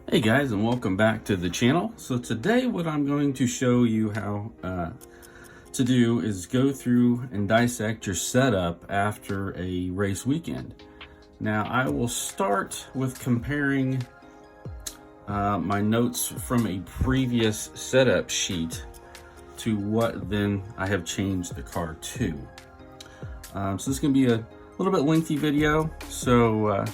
Hey guys, and welcome back to the channel. So today what I'm going to show you how to do is go through and dissect your setup after a race weekend. Now I will start with comparing my notes from a previous setup sheet to what then I have changed the car to. So this is going to be a little bit lengthy video, so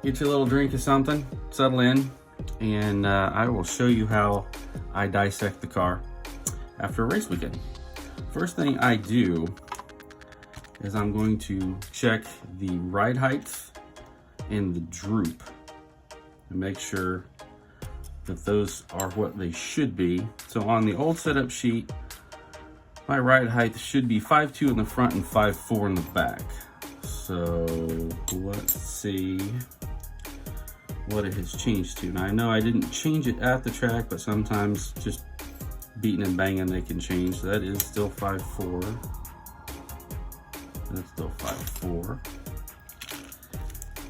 get you a little drink of something, settle in, and I will show you how I dissect the car after a race weekend. First thing I do is I'm going to check the ride height and the droop and make sure that those are what they should be. So on the old setup sheet, my ride height should be 5'2" in the front and 5'4" in the back. So let's see what it has changed to. Now I know I didn't change it at the track, but sometimes just beating and banging they can change. So that is still 5'4". That's still 5'4".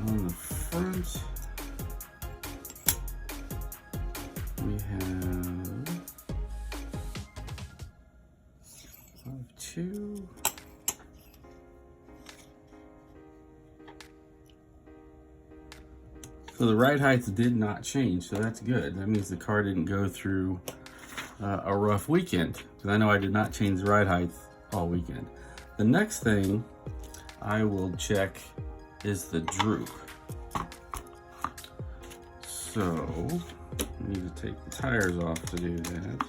On the front, we have 5'2". So the ride heights did not change, so that's good. That means the car didn't go through a rough weekend, because I know I did not change the ride height all weekend. The next thing I will check is the droop. So I need to take the tires off to do that.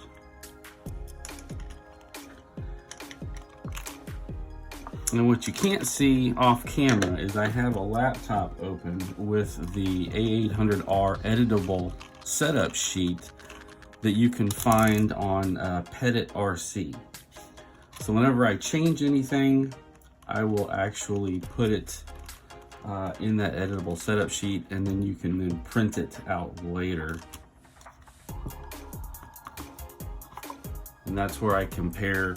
And what you can't see off camera is I have a laptop open with the A800R editable setup sheet that you can find on Pedit RC. So whenever I change anything, I will actually put it in that editable setup sheet, and then you can then print it out later. And that's where I compare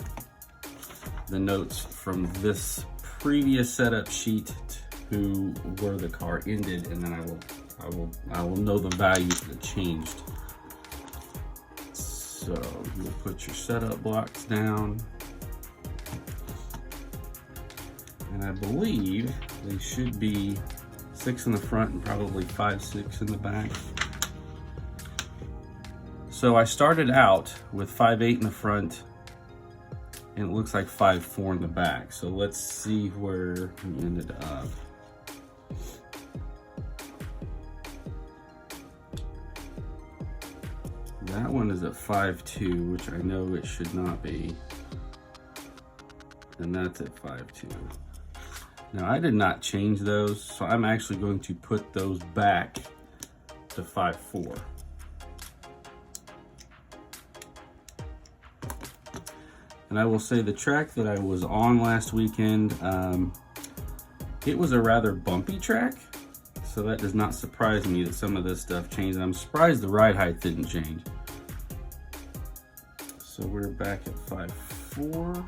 the notes from this previous setup sheet to where the car ended, and then I will know the values that changed. So you'll put your setup blocks down, and I believe they should be 6 in the front and probably 5, 6 in the back. So I started out with 5'8" in the front, and it looks like 5'4" in the back. So let's see where we ended up. That one is at 5'2", which I know it should not be. And that's at 5'2". Now I did not change those, so I'm actually going to put those back to 5'4". And I will say the track that I was on last weekend, it was a rather bumpy track, so that does not surprise me that some of this stuff changed. And I'm surprised the ride height didn't change. So we're back at 5'4".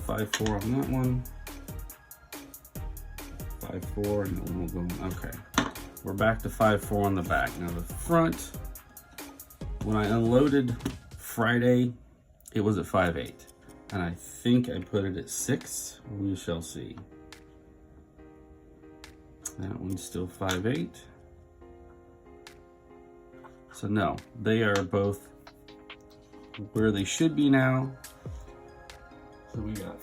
5'4" on that one. 5'4", and then we'll go, okay. We're back to 5'4" on the back. Now the front, when I unloaded Friday, it was at 5'8", and I think I put it at 6. We shall see. That one's still 5'8". So no, they are both where they should be now. So we got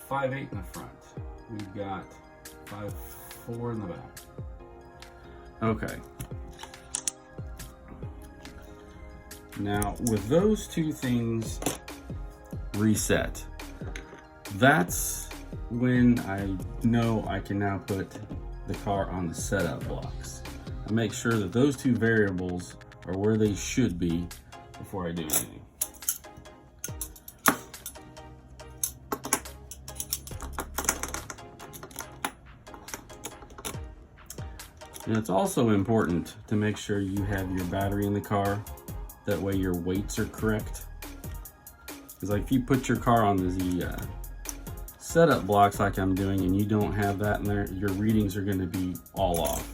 5'8" in the front. We've got 5'4" in the back. Okay. Now, with those two things reset, that's when I know I can now put the car on the setup blocks. I make sure that those two variables are where they should be before I do anything. And it's also important to make sure you have your battery in the car. That way your weights are correct. Because like if you put your car on the setup blocks like I'm doing and you don't have that in there, your readings are going to be all off.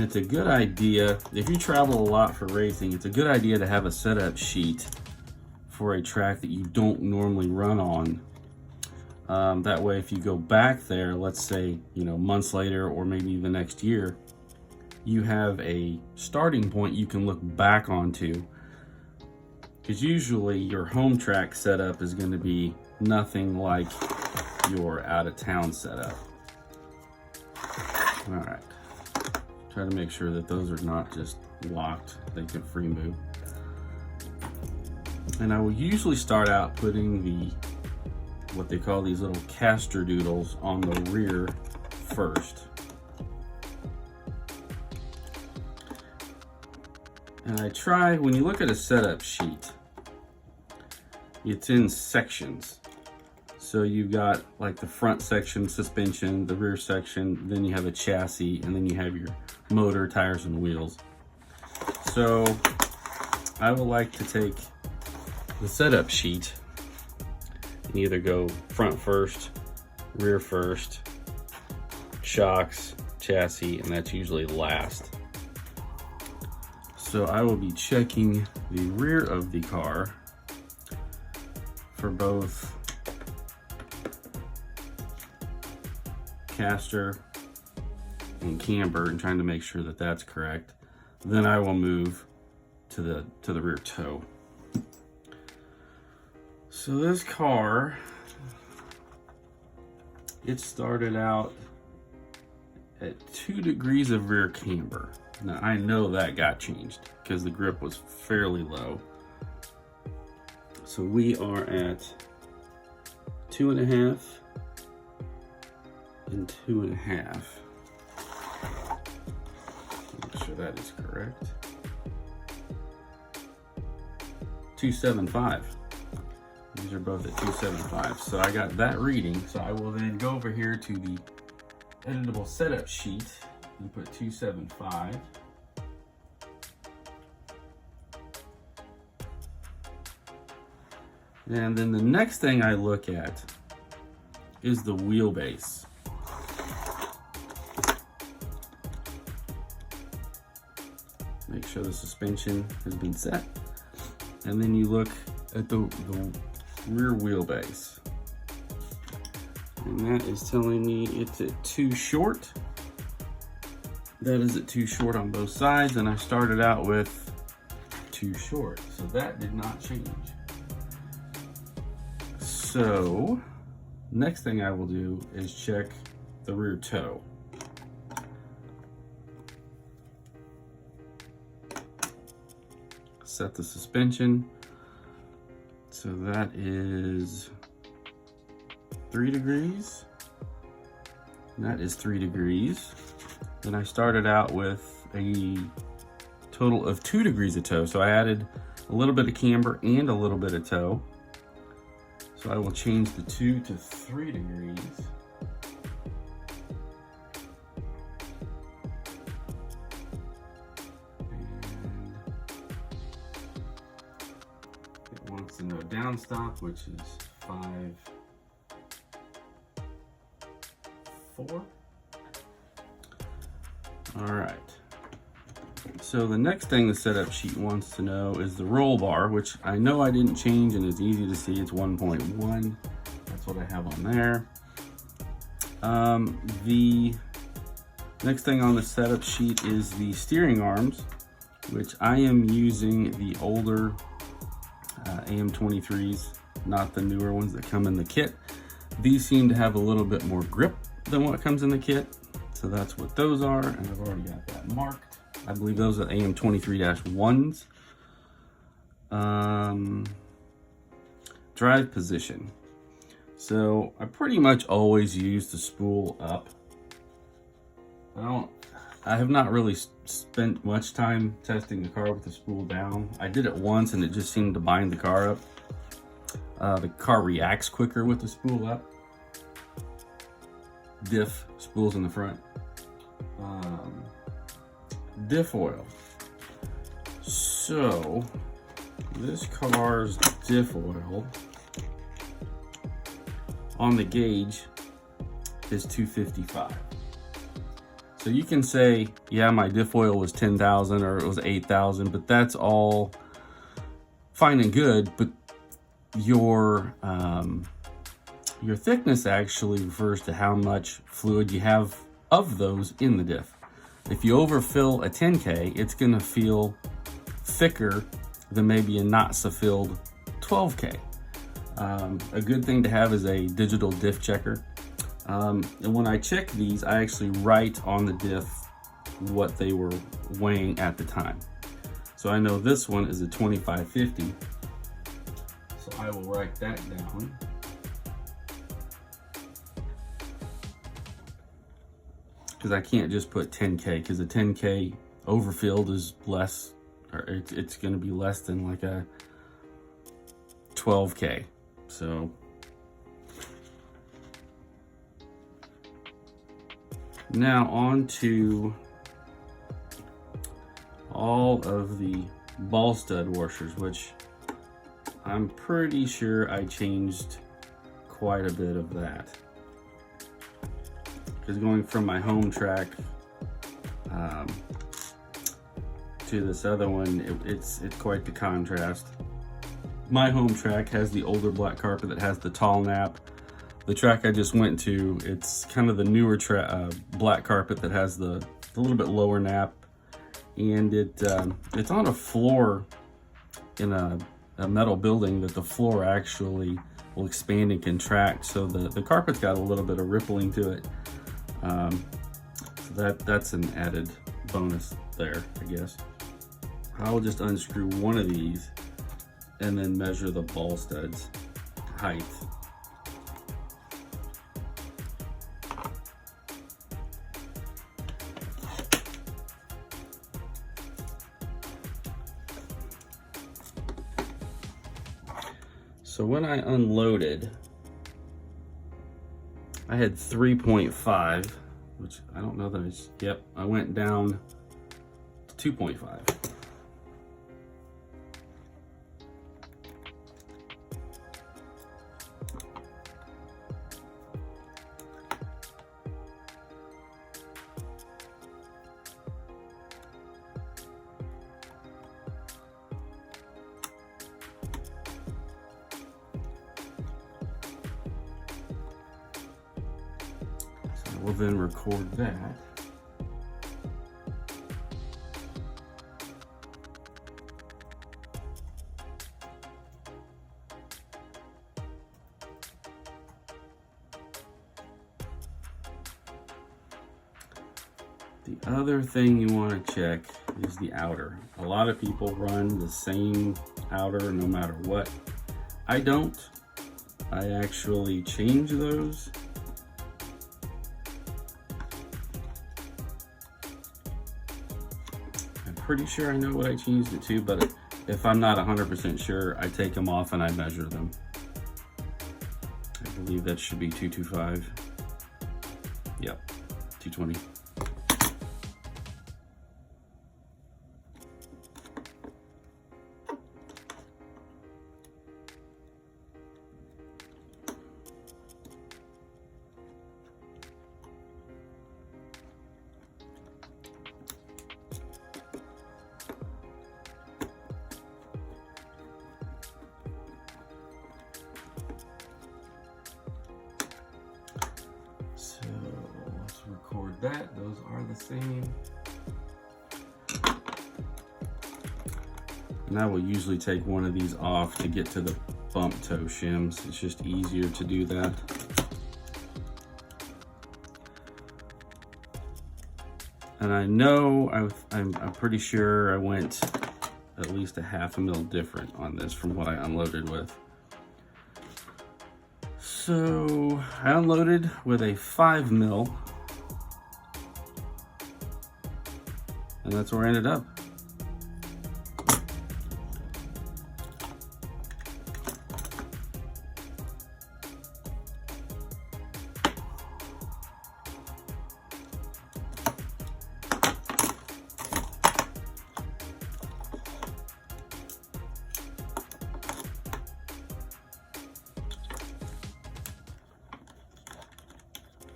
it's a good idea, if you travel a lot for racing, it's a good idea to have a setup sheet for a track that you don't normally run on. That way, if you go back there, let's say, months later or maybe the next year, you have a starting point you can look back onto. Because usually your home track setup is going to be nothing like your out-of-town setup. All right. Try to make sure that those are not just locked, they can free move. And I will usually start out putting what they call these little caster doodles on the rear first. And I try, when you look at a setup sheet, it's in sections. So you've got like the front section, suspension, the rear section, then you have a chassis, and then you have your motor, tires, and wheels. So I would like to take the setup sheet and either go front first, rear first, shocks, chassis, and that's usually last. So I will be checking the rear of the car for both caster and camber and trying to make sure that that's correct. Then I will move to the rear toe. So this car, it started out at 2 degrees of rear camber. Now I know that got changed because the grip was fairly low. So we are at 2.5 and 2.5. Make sure that is correct. 275. These are both at 275. So I got that reading. So I will then go over here to the editable setup sheet and put 275. And then the next thing I look at is the wheelbase. Make sure the suspension has been set. And then you look at the rear wheelbase. And that is telling me it's at too short. That is at too short on both sides, and I started out with too short. So that did not change. So next thing I will do is check the rear toe. Set the suspension. So that is 3 degrees. That is 3 degrees. Then I started out with a total of 2 degrees of toe. So I added a little bit of camber and a little bit of toe. So I will change the 2 to 3 degrees. And it wants to know down stop, which is 5, 4. All right. So the next thing the setup sheet wants to know is the roll bar, which I know I didn't change and it's easy to see. It's 1.1. That's what I have on there. The next thing on the setup sheet is the steering arms, which I am using the older AM23s, not the newer ones that come in the kit. These seem to have a little bit more grip than what comes in the kit. So that's what those are, and I've already got that marked. I believe those are AM23-1s. Drive position. So I pretty much always use the spool up. I have not really spent much time testing the car with the spool down. I did it once and it just seemed to bind the car up. The car reacts quicker with the spool up. Diff, spools in the front. Diff oil. So this car's diff oil on the gauge is 255. So you can say, yeah, my diff oil was 10,000 or it was 8,000, but that's all fine and good. But your thickness actually refers to how much fluid you have of those in the diff. If you overfill a 10K, it's gonna feel thicker than maybe a not so filled 12K. A good thing to have is a digital diff checker. And when I check these, I actually write on the diff what they were weighing at the time. So I know this one is a 2550. So I will write that down. Because I can't just put 10K, because a 10K overfilled is less, or it's going to be less than like a 12K. So now on to all of the ball stud washers, which I'm pretty sure I changed quite a bit of that. Because going from my home track to this other one, it's quite the contrast. My home track has the older black carpet that has the tall nap. The track I just went to, it's kind of the newer black carpet that has the little bit lower nap, and it's on a floor in a metal building that the floor actually will expand and contract, so the carpet's got a little bit of rippling to it. So that's an added bonus there, I guess. I'll just unscrew one of these and then measure the ball studs height. So when I unloaded, I had 3.5, which I don't know that it's, yep, I went down to 2.5. We'll then record that. The other thing you want to check is the outer. A lot of people run the same outer no matter what. I don't. I actually change those. Pretty sure I know what I changed it to, but if I'm not 100% sure, I take them off and I measure them. I believe that should be 225. Yep, 220. Record that, those are the same. And I will usually take one of these off to get to the bump toe shims. It's just easier to do that. And I know, I'm pretty sure I went at least a half a mil different on this from what I unloaded with. So I unloaded with a 5 mil. And that's where I ended up.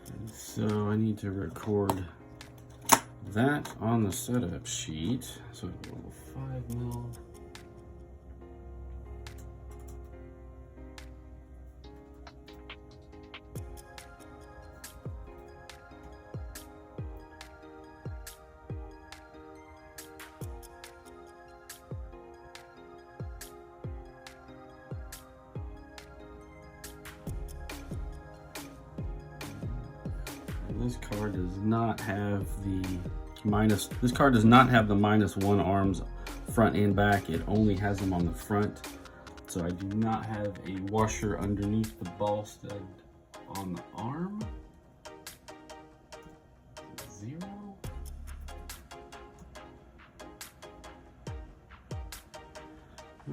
And so I need to record that on the setup sheet. So a little 5mm. This card does not have the -1 arms front and back. It only has them on the front. So I do not have a washer underneath the ball stud on the arm. 0.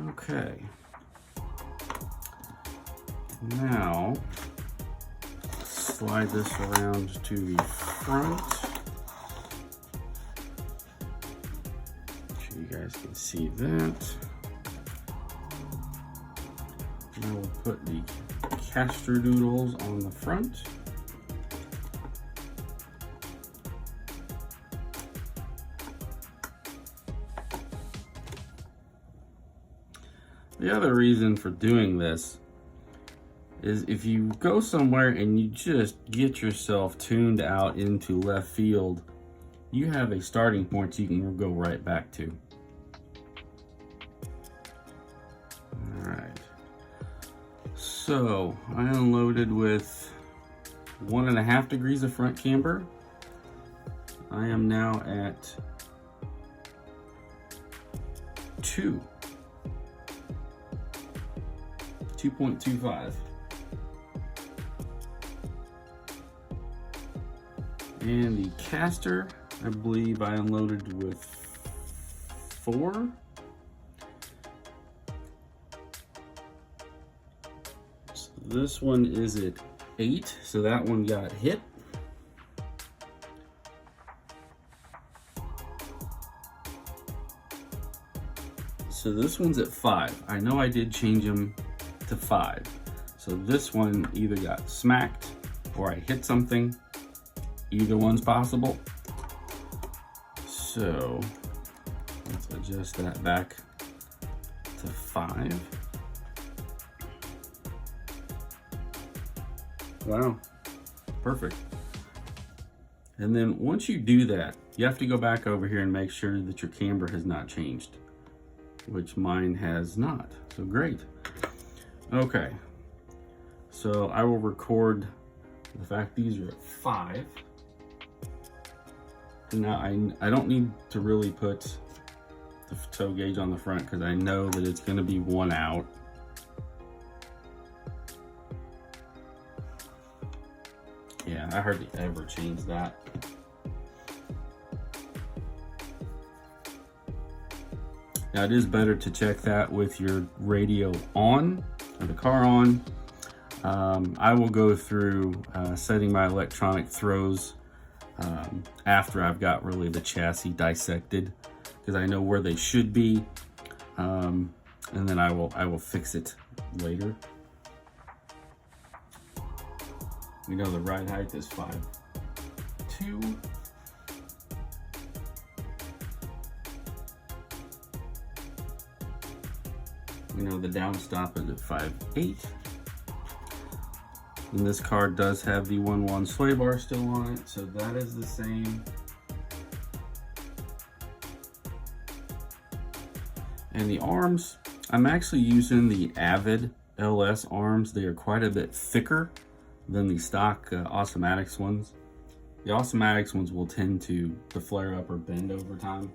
Okay. Now, slide this around to the front. Make sure you guys can see that. Now we'll put the caster doodles on the front. The other reason for doing this is if you go somewhere and you just get yourself tuned out into left field, you have a starting point you can go right back to. All right. So I unloaded with 1.5 degrees of front camber. I am now at 2.25. And the caster, I believe I unloaded with 4. So this one is at 8, so that one got hit. So this one's at 5. I know I did change them to 5. So this one either got smacked or I hit something. Either one's possible. So let's adjust that back to 5. Wow, perfect. And then once you do that, you have to go back over here and make sure that your camber has not changed, which mine has not. So great. Okay, so I will record the fact these are at 5. Now I don't need to really put the toe gauge on the front because I know that it's going to be 1 out. Yeah, I hardly ever change that. Now it is better to check that with your radio on or the car on. I will go through setting my electronic throws after I've got really the chassis dissected, because I know where they should be, and then I will fix it later. We know the ride height is 5.2. We know the downstop is at 5.8. And this car does have the 1/1 sway bar still on it, so that is the same. And the arms, I'm actually using the Avid LS arms. They are quite a bit thicker than the stock Awesomatix ones. The Awesomatix ones will tend to flare up or bend over time.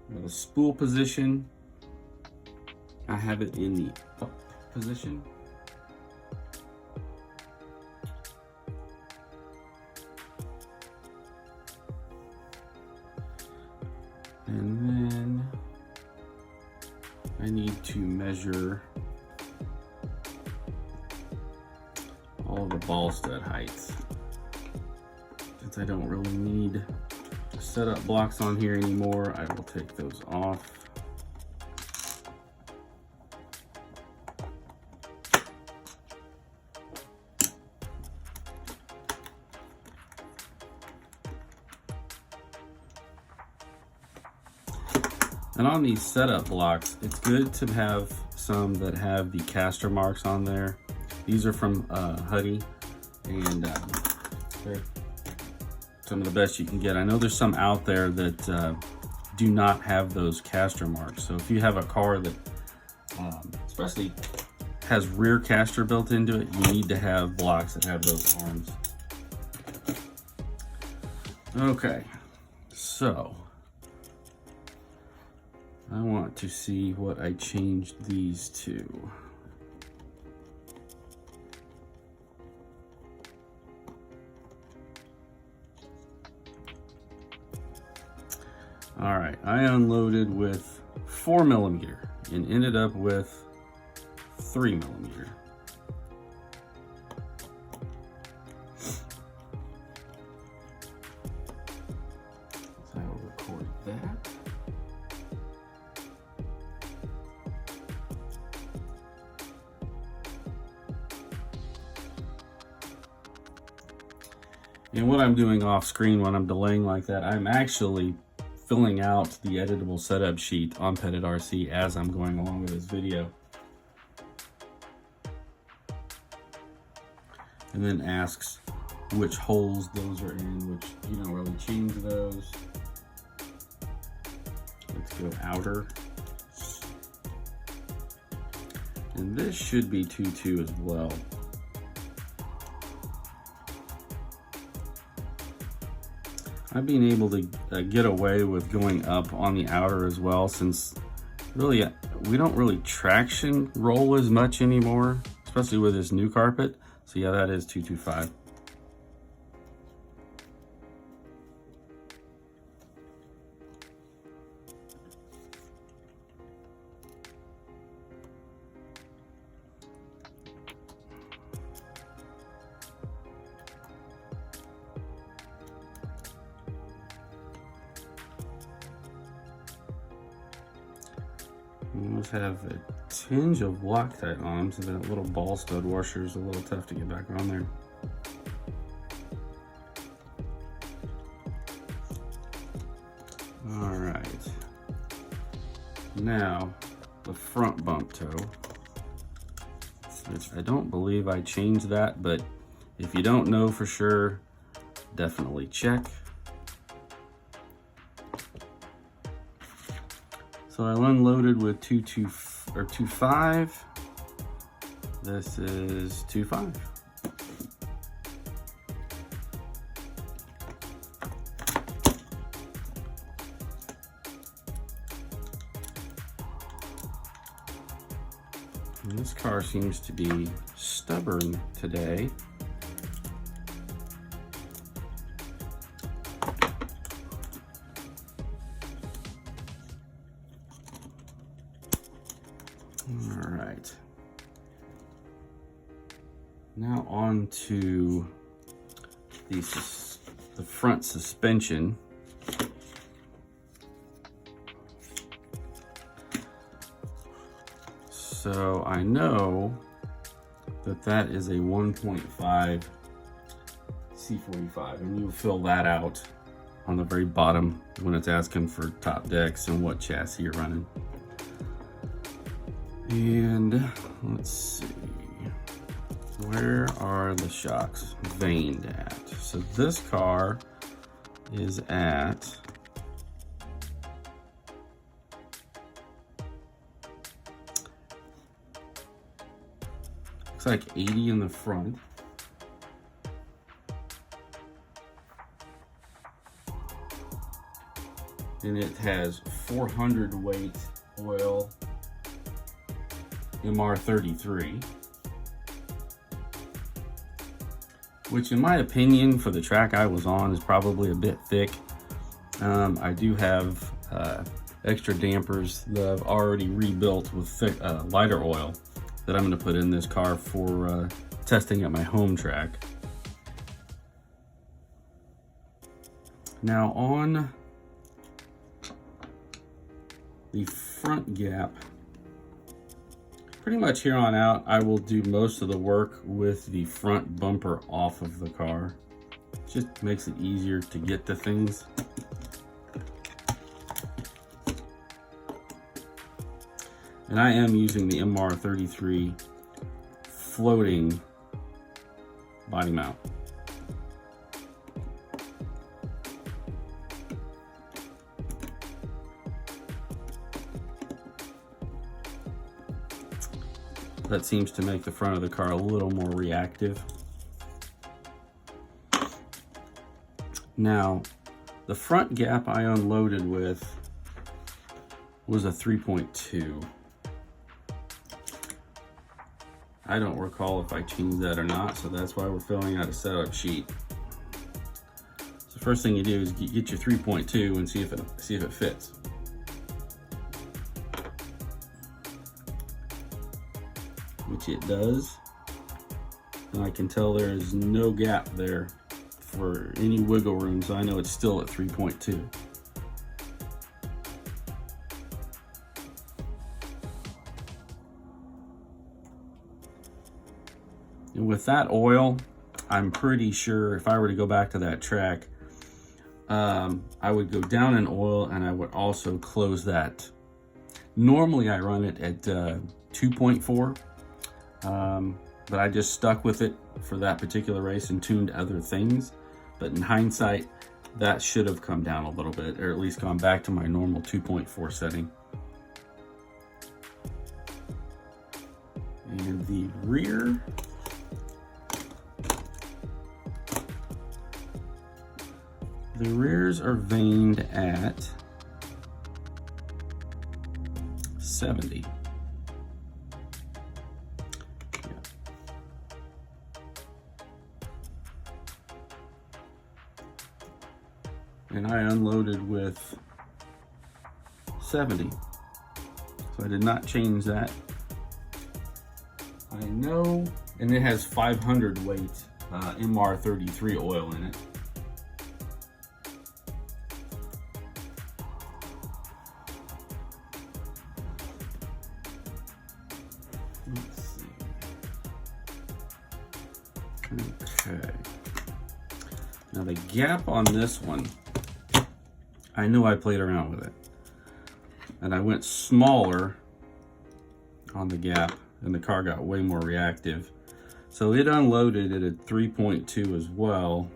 Now the spool position, I have it in the up position. And then I need to measure all the ball stud heights. Since I don't really need setup blocks on here anymore, I will take those off. And on these setup blocks, it's good to have some that have the caster marks on there. These are from Huddy, and they're some of the best you can get. I know there's some out there that do not have those caster marks. So if you have a car that especially has rear caster built into it, you need to have blocks that have those arms. Okay, so I want to see what I changed these to. All right, I unloaded with 4mm and ended up with 3mm. So I will record that. And what I'm doing off screen when I'm delaying like that, I'm actually filling out the editable setup sheet on Pettit RC as I'm going along with this video. And then asks which holes those are in, which you don't really change those. Let's go outer. And this should be 2.2 as well. I've been able to get away with going up on the outer as well, since really we don't really traction roll as much anymore, especially with this new carpet. So yeah, that is 225. Those have a tinge of Loctite on them, so that little ball stud washer is a little tough to get back on there. All right, now the front bump toe, which I don't believe I changed that, but if you don't know for sure, definitely check. So I unloaded with 2.5. This is 2.5. And this car seems to be stubborn today. All right, now on to the front suspension. So I know that is a 1.5 C45, and you fill that out on the very bottom when it's asking for top decks and what chassis you're running. And let's see, where are the shocks vaned at? So this car is at looks like 80 in the front. And it has 400 weight oil MR33, which in my opinion for the track I was on is probably a bit thick. I do have extra dampers that I've already rebuilt with thick, lighter oil that I'm going to put in this car for testing at my home track. Now on the front gap, pretty much here on out, I will do most of the work with the front bumper off of the car. Just makes it easier to get to things. And I am using the MR33 floating body mount. That seems to make the front of the car a little more reactive. Now, the front gap I unloaded with was a 3.2. I don't recall if I changed that or not, so that's why we're filling out a setup sheet. So the first thing you do is get your 3.2 and see if it fits. Which it does, and I can tell there is no gap there for any wiggle room, so I know it's still at 3.2. And with that oil, I'm pretty sure if I were to go back to that track, I would go down in oil and I would also close that. Normally I run it at 2.4. But I just stuck with it for that particular race and tuned other things. But in hindsight, that should have come down a little bit, or at least gone back to my normal 2.4 setting. And the rear, the rears are vaned at 70. And I unloaded with 70. So I did not change that. I know, and it has 500 weight MR33 oil in it. Let's see. Okay. Now the gap on this one, I knew I played around with it. And I went smaller on the gap and the car got way more reactive. So it unloaded it at 3.2 as well.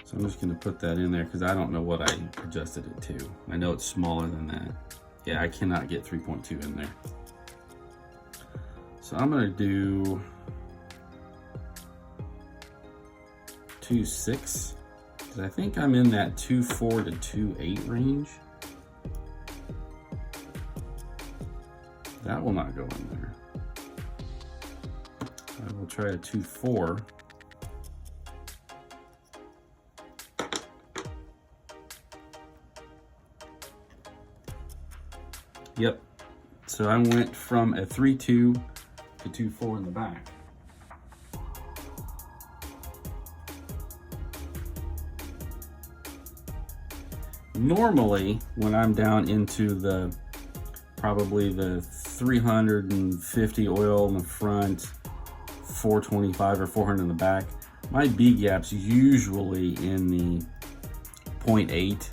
So I'm just gonna put that in there because I don't know what I adjusted it to. I know it's smaller than that. Yeah, I cannot get 3.2 in there. So I'm gonna do 2.6. I think I'm in that 2.4 to 2.8 range. That will not go in there. I will try a 2.4. Yep. So I went from a 3.2 to 2.4 in the back. Normally, when I'm down into the probably the 350 oil in the front, 425 or 400 in the back, my B gap's usually in the 0.8,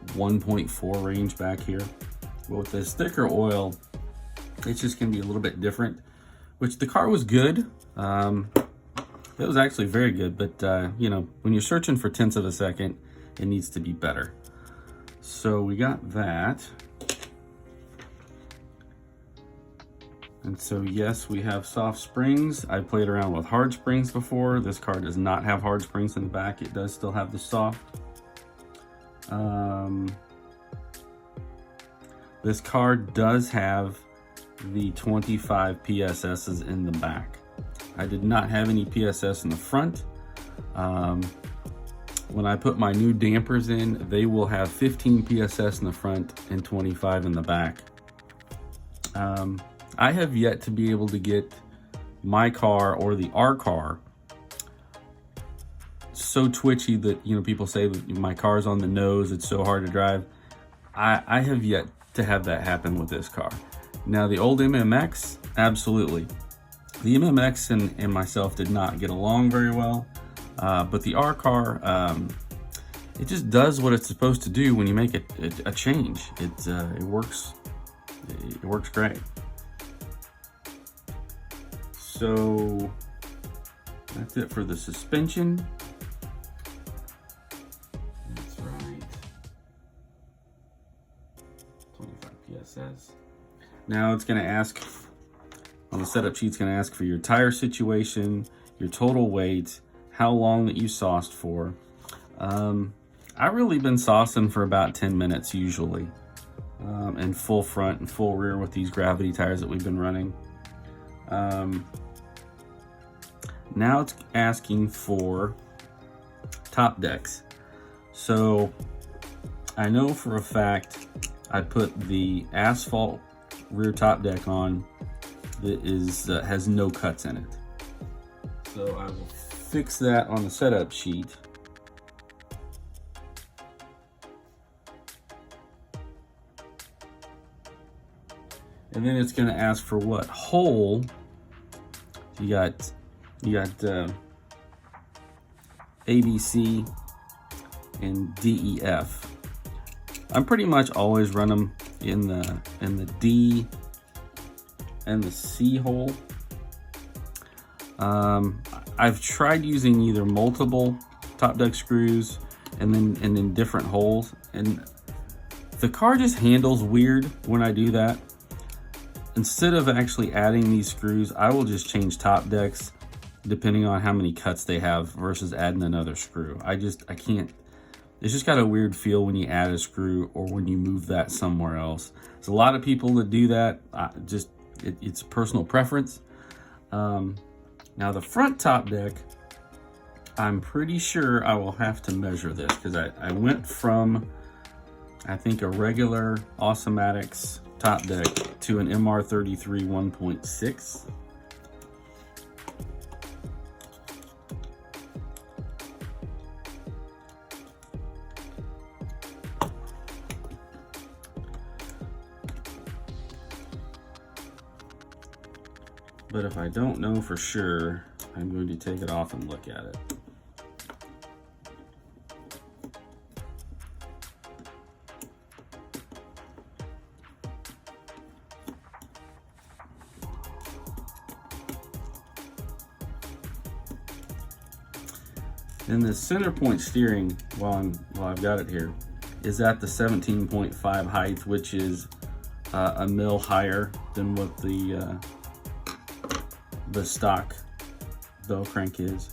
1.4 range back here. But with this thicker oil, it's just gonna be a little bit different, which the car was good. It was actually very good, but you know, when you're searching for tenths of a second, it needs to be better. So we got that. And so yes, we have soft springs. I played around with hard springs before. This car does not have hard springs in the back. It does still have the soft. This car does have the 25 PSSs in the back. I did not have any PSS in the front. When I put my new dampers in, they will have 15 PSS in the front and 25 in the back. I have yet to be able to get my car or the R car so twitchy that, you know, people say that my car's on the nose, it's so hard to drive. I have yet to have that happen with this car. Now the old MMX, absolutely. The MMX and myself did not get along very well. But the R car, it just does what it's supposed to do when you make a change. It works. It works great. So that's it for the suspension. That's right. 25 PSS. Now it's going to ask on the setup sheet. It's going to ask for your tire situation, your total weight, how long that you sauced for. I've really been saucing for about 10 minutes usually, and full front and full rear with these gravity tires that we've been running. Now it's asking for top decks. So I know for a fact I put the asphalt rear top deck on that has no cuts in it. So I will fix that on the setup sheet. And then it's going to ask for what hole. You got A, B, C, and D, E, F. I'm pretty much always run them in the D and the C hole. I've tried using either multiple top deck screws and then different holes, and the car just handles weird when I do that. Instead of actually adding these screws, I will just change top decks depending on how many cuts they have versus adding another screw. I can't. It's just got a weird feel when you add a screw or when you move that somewhere else. There's a lot of people that do that. It's personal preference. Now the front top deck, I'm pretty sure I will have to measure this because I went from, I think, a regular Awesomatix top deck to an MR33 1.6. But if I don't know for sure, I'm going to take it off and look at it. And the center point steering, while I've got it here, is at the 17.5 height, which is a mil higher than what the stock bell crank is.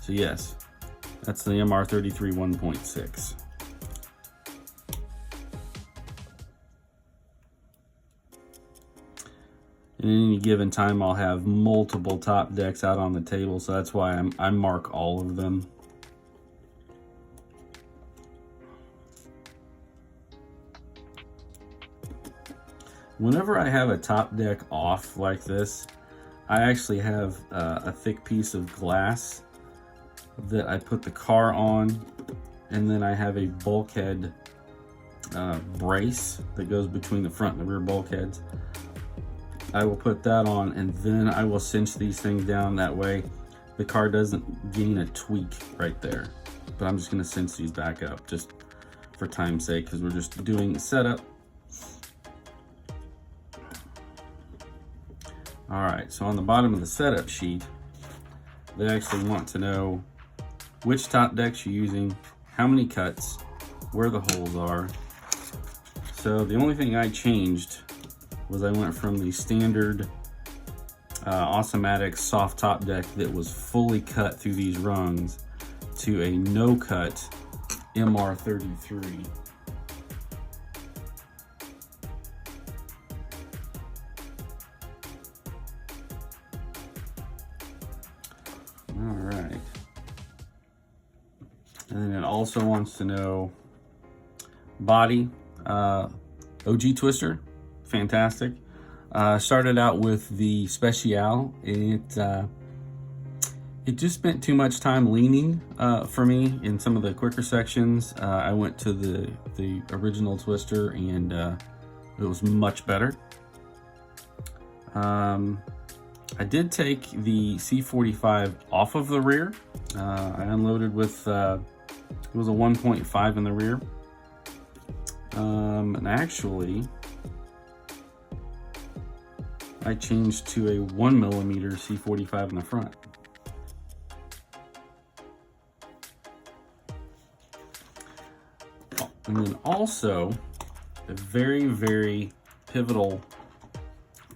So yes, that's the MR33 1.6. And at any given time, I'll have multiple top decks out on the table, so that's why I mark all of them. Whenever I have a top deck off like this, I actually have a thick piece of glass that I put the car on, and then I have a bulkhead brace that goes between the front and the rear bulkheads. I will put that on, and then I will cinch these things down. That way the car doesn't gain a tweak right there. But I'm just going to cinch these back up just for time's sake, because we're just doing setup. All right, so on the bottom of the setup sheet, they actually want to know which top decks you're using, how many cuts, where the holes are. So the only thing I changed was I went from the standard Awesomatix soft top deck that was fully cut through these rungs to a no-cut MR33. All right. And then it also wants to know body, OG twister, fantastic. Started out with the Special. It just spent too much time leaning for me in some of the quicker sections. I went to the original twister, and it was much better. I did take the C45 off of the rear. I unloaded with It was a 1.5 in the rear. And actually, I changed to a 1mm C45 in the front. And then also, a very, very pivotal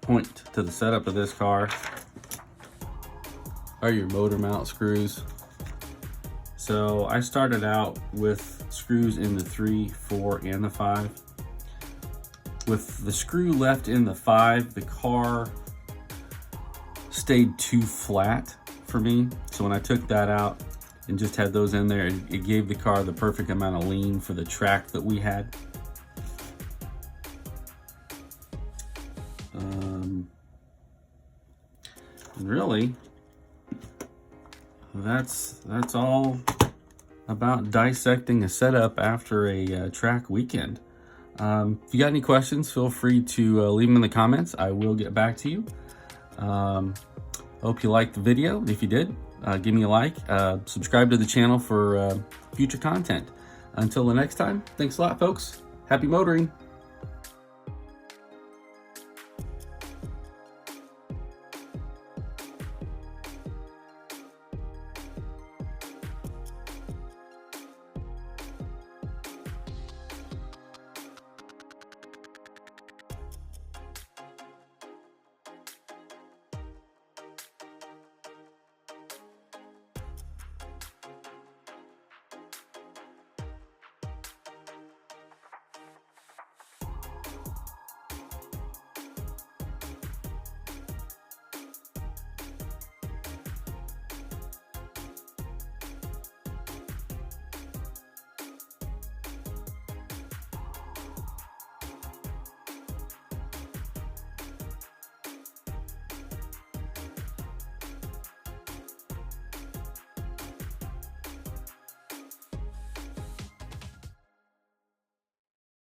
point to the setup of this car are your motor mount screws. So I started out with screws in the 3, 4, and the 5. With the screw left in the 5, the car stayed too flat for me. So when I took that out and just had those in there, it gave the car the perfect amount of lean for the track that we had. And really, that's all about dissecting a setup after a track weekend. If you got any questions, feel free to leave them in the comments. I will get back to you. Hope you liked the video. If you did, give me a like. Subscribe to the channel for future content. Until the next time, thanks a lot, folks. Happy motoring.